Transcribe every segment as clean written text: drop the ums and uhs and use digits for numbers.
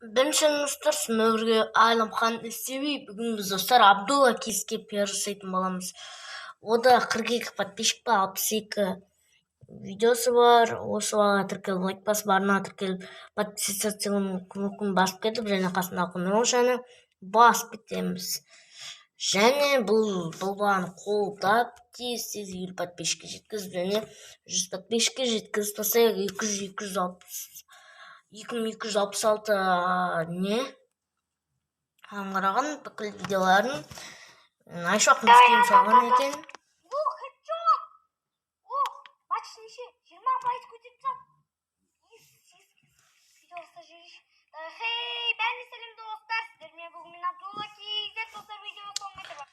Бірінші достар, сіздерге Әлімхан іздеуі. Бүгін біз достар Абдулла Кизге пиар жасайтын боламыз. Ода 42 подписчик па, 62 видеосы бар. Осы баға тіркеліп, лайк басып, барына тіркеліп, подписаться кнопканы басып кетіп, және қасындағы қоңыраушаны басып кетеміз. Және бұл бағаны қолдап тез 50 подписчикке жеткізіп, және 100 подписчикке жеткізіп тастайық. 2266 не қараған бүкіл видеоларын айшуақ нүктені салған екен. Бәріне сәлем достар, сіздермен бүгін мен Абдулла Киз достар видео соңына бар.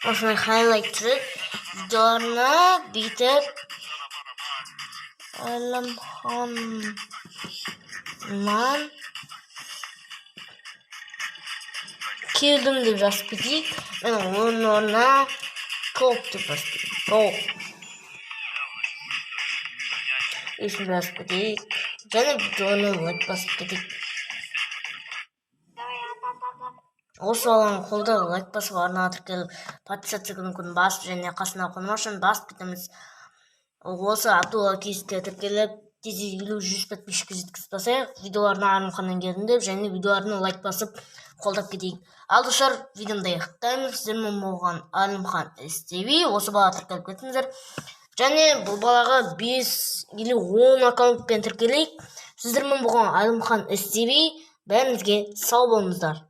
Осындай хайлайт жүріп, видеоларына бүйтіп Әлімханнан келдім деп жазып кетейік. Мен оның орнына топ деп жазып кетейік. Топ. Есін жазып кетейік. Және видеоны лайк басып кетейік. Осы баланы қолда лайк басып, арна тіркеліп, подписаться кнопканы басып, және қасына қоңыраушаны басып кетеміз. Осы Абдулла Кизге тіркеліп, 50-100 подписчикке жеткізіп тастайық. Видеоларына Әлімханнан келдім деп, және видеоларына лайк басып, қолдап кетейік. Ал достар, видеомды аяқтаймыз. Сіздермен болған Әлімхан іздеуі. Осы бала тіркеліп кетіңіздер. Және бұл балаға 5 или 10 аккаунтпен тіркелейік. Сіздермен болған Әлімхан іздеуі. Бәріңізге сау болыңыздар.